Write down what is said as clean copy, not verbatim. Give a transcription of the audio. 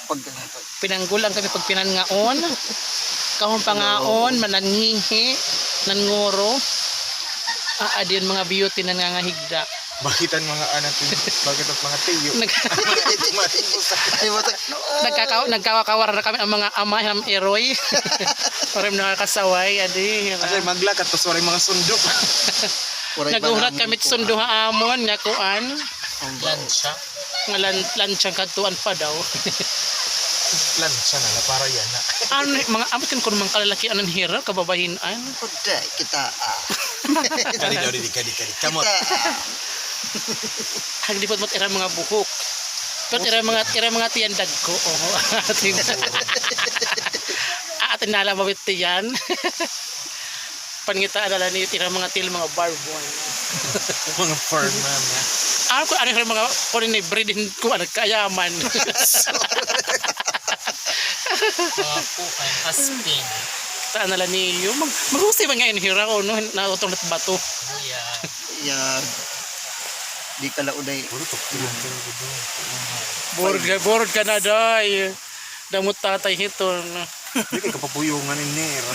pag Pinanggulang kami pag pinangaon. Kahon pangaon, manangihi, nanguro. Adin mga beauty na nangangahigda. Bakitan mga anak yun. Bakit at mga tiyo. ay matag Nagkawakawar na kami ang mga ama ng eroy. Parang nakakasaway. Adi. Kasi maglakat tapos waray mga sundok. Nagulat kami sundo ha amon nga kuan. Lansya. Nga lansyang katuan pa daw. Lansya na para yan na. Ano mga amat kan kun mga kalalaki anan hira kababahinan. Uday kita Kadi. Kamot. Hagdipot mat ira mga buhok. Pero ira mga tiyandag ko. Atin nala mawit tiyan. Pangitaan na ni ira mga til mga barbon. Mga farman na. Ako ano ira mga kunin ni breeding ko ano kayaman. Ako ay aspin. Saan nala niyo maghusi man ngayon hira ko no nautong nat bato. yan di kala uday Bored ka na day. Damot tatay hiton. Hindi kay kapapuyungan ni Nero.